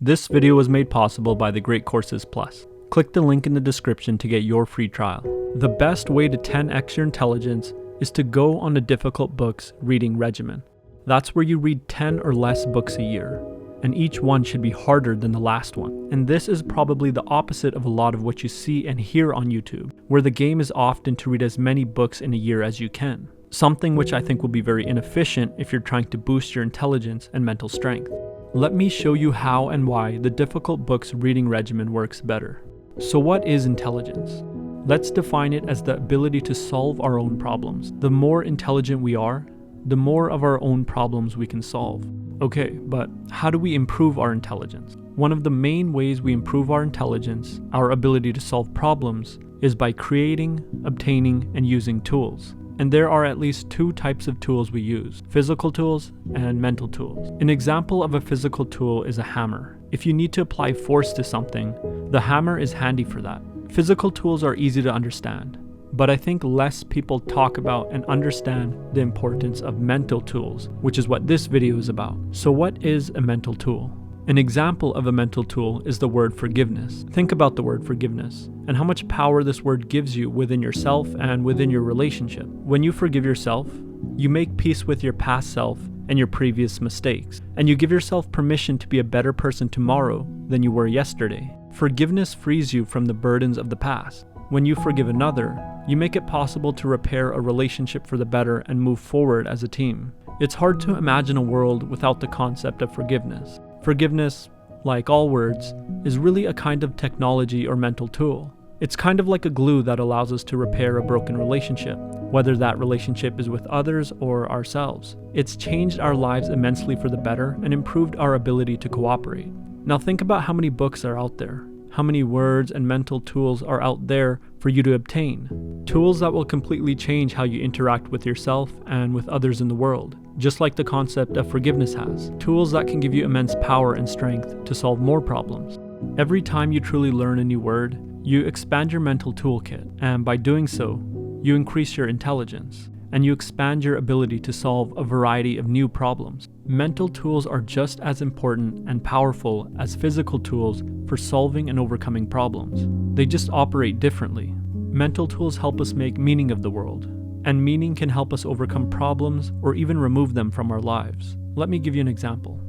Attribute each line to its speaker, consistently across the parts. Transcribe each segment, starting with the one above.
Speaker 1: This video was made possible by the Great Courses Plus. Click the link in the description to get your free trial. The best way to 10x your intelligence is to go on a difficult books reading regimen. That's where you read 10 or less books a year, and each one should be harder than the last one. And this is probably the opposite of a lot of what you see and hear on YouTube, where the game is often to read as many books in a year as you can. Something which I think will be very inefficient if you're trying to boost your intelligence and mental strength. Let me show you how and why the difficult books reading regimen works better. So what is intelligence? Let's define it as the ability to solve our own problems. The more intelligent we are, the more of our own problems we can solve. Okay, but how do we improve our intelligence? One of the main ways we improve our intelligence, our ability to solve problems, is by creating, obtaining, and using tools. And there are at least two types of tools we use: physical tools and mental tools. An example of a physical tool is a hammer. If you need to apply force to something, the hammer is handy for that. Physical tools are easy to understand, but I think less people talk about and understand the importance of mental tools, which is what this video is about. So what is a mental tool? An example of a mental tool is the word forgiveness. Think about the word forgiveness and how much power this word gives you within yourself and within your relationship. When you forgive yourself, you make peace with your past self and your previous mistakes, and you give yourself permission to be a better person tomorrow than you were yesterday. Forgiveness frees you from the burdens of the past. When you forgive another, you make it possible to repair a relationship for the better and move forward as a team. It's hard to imagine a world without the concept of forgiveness. Forgiveness, like all words, is really a kind of technology or mental tool. It's kind of like a glue that allows us to repair a broken relationship, whether that relationship is with others or ourselves. It's changed our lives immensely for the better and improved our ability to cooperate. Now think about how many books are out there. How many words and mental tools are out there for you to obtain? Tools that will completely change how you interact with yourself and with others in the world, just like the concept of forgiveness has. Tools that can give you immense power and strength to solve more problems. Every time you truly learn a new word, you expand your mental toolkit, and by doing so, you increase your intelligence, and you expand your ability to solve a variety of new problems. Mental tools are just as important and powerful as physical tools for solving and overcoming problems. They just operate differently. Mental tools help us make meaning of the world, and meaning can help us overcome problems or even remove them from our lives. Let me give you an example.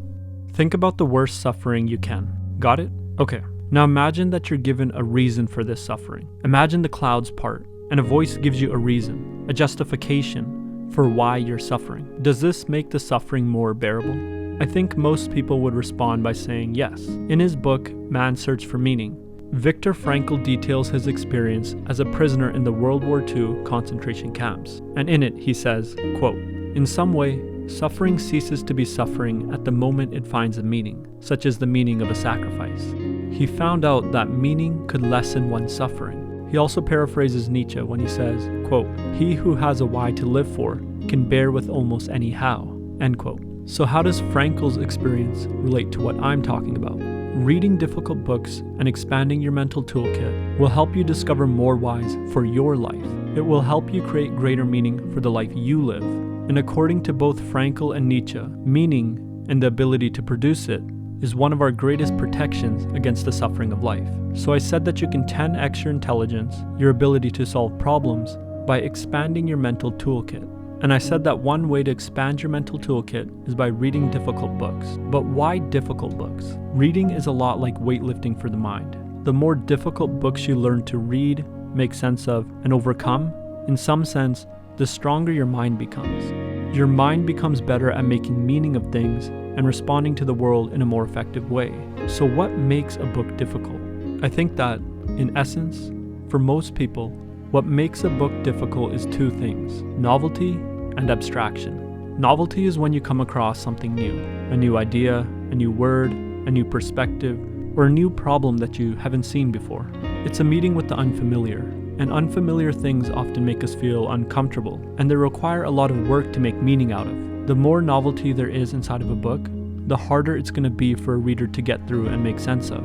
Speaker 1: Think about the worst suffering you can. Got it? Okay. Now imagine that you're given a reason for this suffering. Imagine the clouds part, and a voice gives you a reason, a justification for why you're suffering. Does this make the suffering more bearable? I think most people would respond by saying yes. In his book, Man's Search for Meaning, Viktor Frankl details his experience as a prisoner in the World War II concentration camps. And in it, he says, quote, "In some way, suffering ceases to be suffering at the moment it finds a meaning, such as the meaning of a sacrifice." He found out that meaning could lessen one's suffering. He also paraphrases Nietzsche when he says, quote, "He who has a why to live for can bear with almost any how," end quote. So how does Frankl's experience relate to what I'm talking about? Reading difficult books and expanding your mental toolkit will help you discover more whys for your life. It will help you create greater meaning for the life you live. And according to both Frankl and Nietzsche, meaning and the ability to produce it is one of our greatest protections against the suffering of life. So I said that you can 10x your intelligence, your ability to solve problems, by expanding your mental toolkit. And I said that one way to expand your mental toolkit is by reading difficult books. But why difficult books? Reading is a lot like weightlifting for the mind. The more difficult books you learn to read, make sense of, and overcome, in some sense, the stronger your mind becomes. Your mind becomes better at making meaning of things and responding to the world in a more effective way. So what makes a book difficult? I think that, in essence, for most people, what makes a book difficult is two things: novelty and abstraction. Novelty is when you come across something new, a new idea, a new word, a new perspective, or a new problem that you haven't seen before. It's a meeting with the unfamiliar, and unfamiliar things often make us feel uncomfortable, and they require a lot of work to make meaning out of. The more novelty there is inside of a book, the harder it's going to be for a reader to get through and make sense of.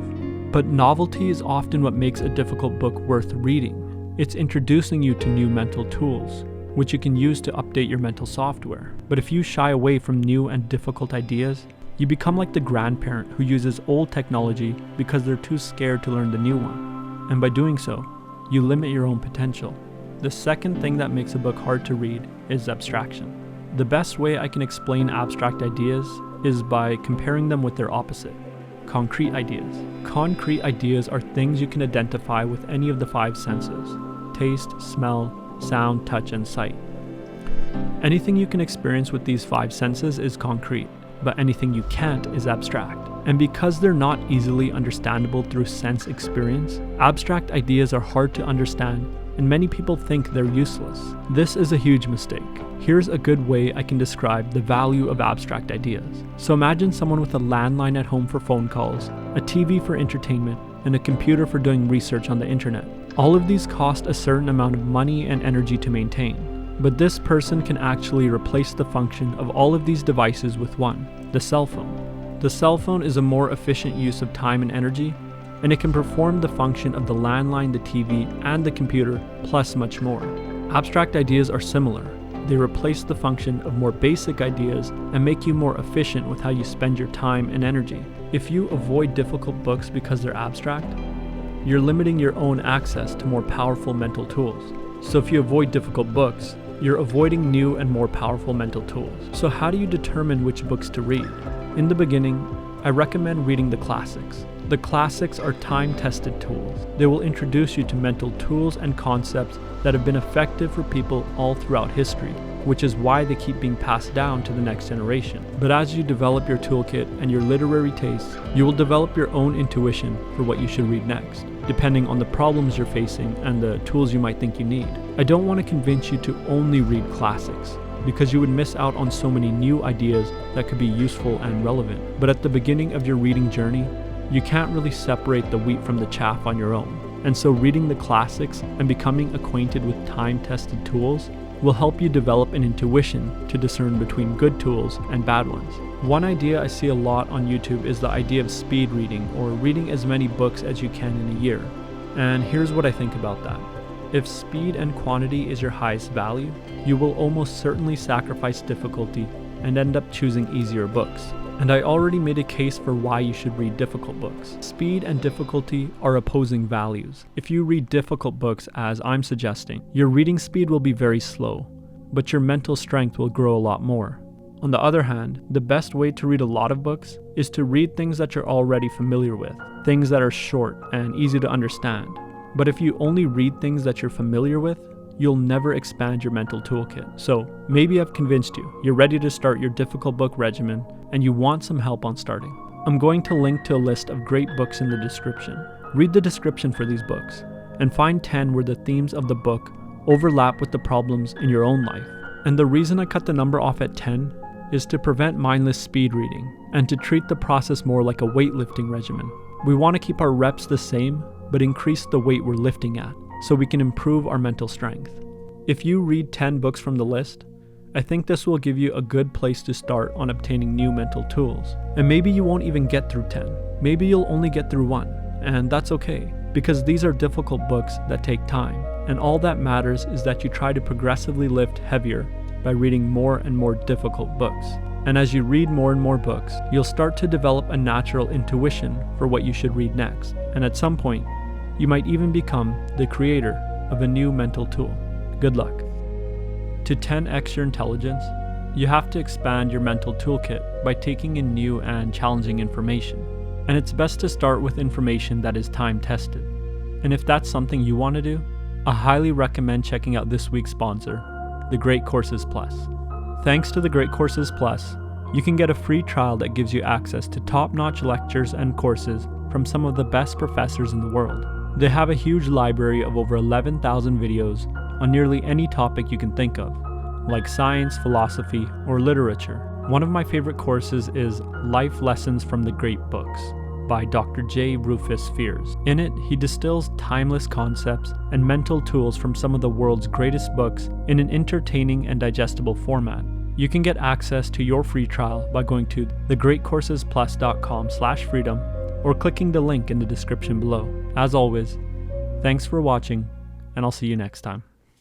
Speaker 1: But novelty is often what makes a difficult book worth reading. It's introducing you to new mental tools, which you can use to update your mental software. But if you shy away from new and difficult ideas, You become like the grandparent who uses old technology because they're too scared to learn the new one. And by doing so, you limit your own potential. The second thing that makes a book hard to read is abstraction. The best way I can explain abstract ideas is by comparing them with their opposite, concrete ideas. Concrete ideas are things you can identify with any of the 5 senses: taste, smell, sound, touch, and sight. Anything you can experience with these 5 senses is concrete, but anything you can't is abstract. And because they're not easily understandable through sense experience, abstract ideas are hard to understand, and many people think they're useless. This is a huge mistake. Here's a good way I can describe the value of abstract ideas. So imagine someone with a landline at home for phone calls, a TV for entertainment, and a computer for doing research on the internet. All of these cost a certain amount of money and energy to maintain. But this person can actually replace the function of all of these devices with one, the cell phone. The cell phone is a more efficient use of time and energy, and it can perform the function of the landline, the TV, and the computer, plus much more. Abstract ideas are similar. They replace the function of more basic ideas and make you more efficient with how you spend your time and energy. If you avoid difficult books because they're abstract, you're limiting your own access to more powerful mental tools. So if you avoid difficult books, you're avoiding new and more powerful mental tools. So how do you determine which books to read? In the beginning, I recommend reading the classics. The classics are time-tested tools. They will introduce you to mental tools and concepts that have been effective for people all throughout history, which is why they keep being passed down to the next generation. But as you develop your toolkit and your literary tastes, you will develop your own intuition for what you should read next, depending on the problems you're facing and the tools you might think you need. I don't want to convince you to only read classics, because you would miss out on so many new ideas that could be useful and relevant. But at the beginning of your reading journey, you can't really separate the wheat from the chaff on your own. And so reading the classics and becoming acquainted with time-tested tools will help you develop an intuition to discern between good tools and bad ones. One idea I see a lot on YouTube is the idea of speed reading, or reading as many books as you can in a year. And here's what I think about that. If speed and quantity is your highest value, you will almost certainly sacrifice difficulty and end up choosing easier books. And I already made a case for why you should read difficult books. Speed and difficulty are opposing values. If you read difficult books, as I'm suggesting, your reading speed will be very slow, but your mental strength will grow a lot more. On the other hand, the best way to read a lot of books is to read things that you're already familiar with, things that are short and easy to understand. But if you only read things that you're familiar with, you'll never expand your mental toolkit. So maybe I've convinced you. You're ready to start your difficult book regimen, and you want some help on starting. I'm going to link to a list of great books in the description. Read the description for these books, and find 10 where the themes of the book overlap with the problems in your own life. And the reason I cut the number off at 10 is to prevent mindless speed reading, and to treat the process more like a weightlifting regimen. We want to keep our reps the same, but increase the weight we're lifting at, so we can improve our mental strength. If you read 10 books from the list, I think this will give you a good place to start on obtaining new mental tools. And maybe you won't even get through 10. Maybe you'll only get through 1, and that's okay, because these are difficult books that take time, and all that matters is that you try to progressively lift heavier by reading more and more difficult books. And as you read more and more books, you'll start to develop a natural intuition for what you should read next, and at some point, you might even become the creator of a new mental tool. Good luck. To 10x your intelligence, you have to expand your mental toolkit by taking in new and challenging information. And it's best to start with information that is time-tested. And if that's something you want to do, I highly recommend checking out this week's sponsor, The Great Courses Plus. Thanks to The Great Courses Plus, you can get a free trial that gives you access to top-notch lectures and courses from some of the best professors in the world. They have a huge library of over 11,000 videos on nearly any topic you can think of, like science, philosophy, or literature. One of my favorite courses is Life Lessons from the Great Books by Dr. J. Rufus Fears. In it, he distills timeless concepts and mental tools from some of the world's greatest books in an entertaining and digestible format. You can get access to your free trial by going to thegreatcoursesplus.com/freedom or clicking the link in the description below. As always, thanks for watching, and I'll see you next time.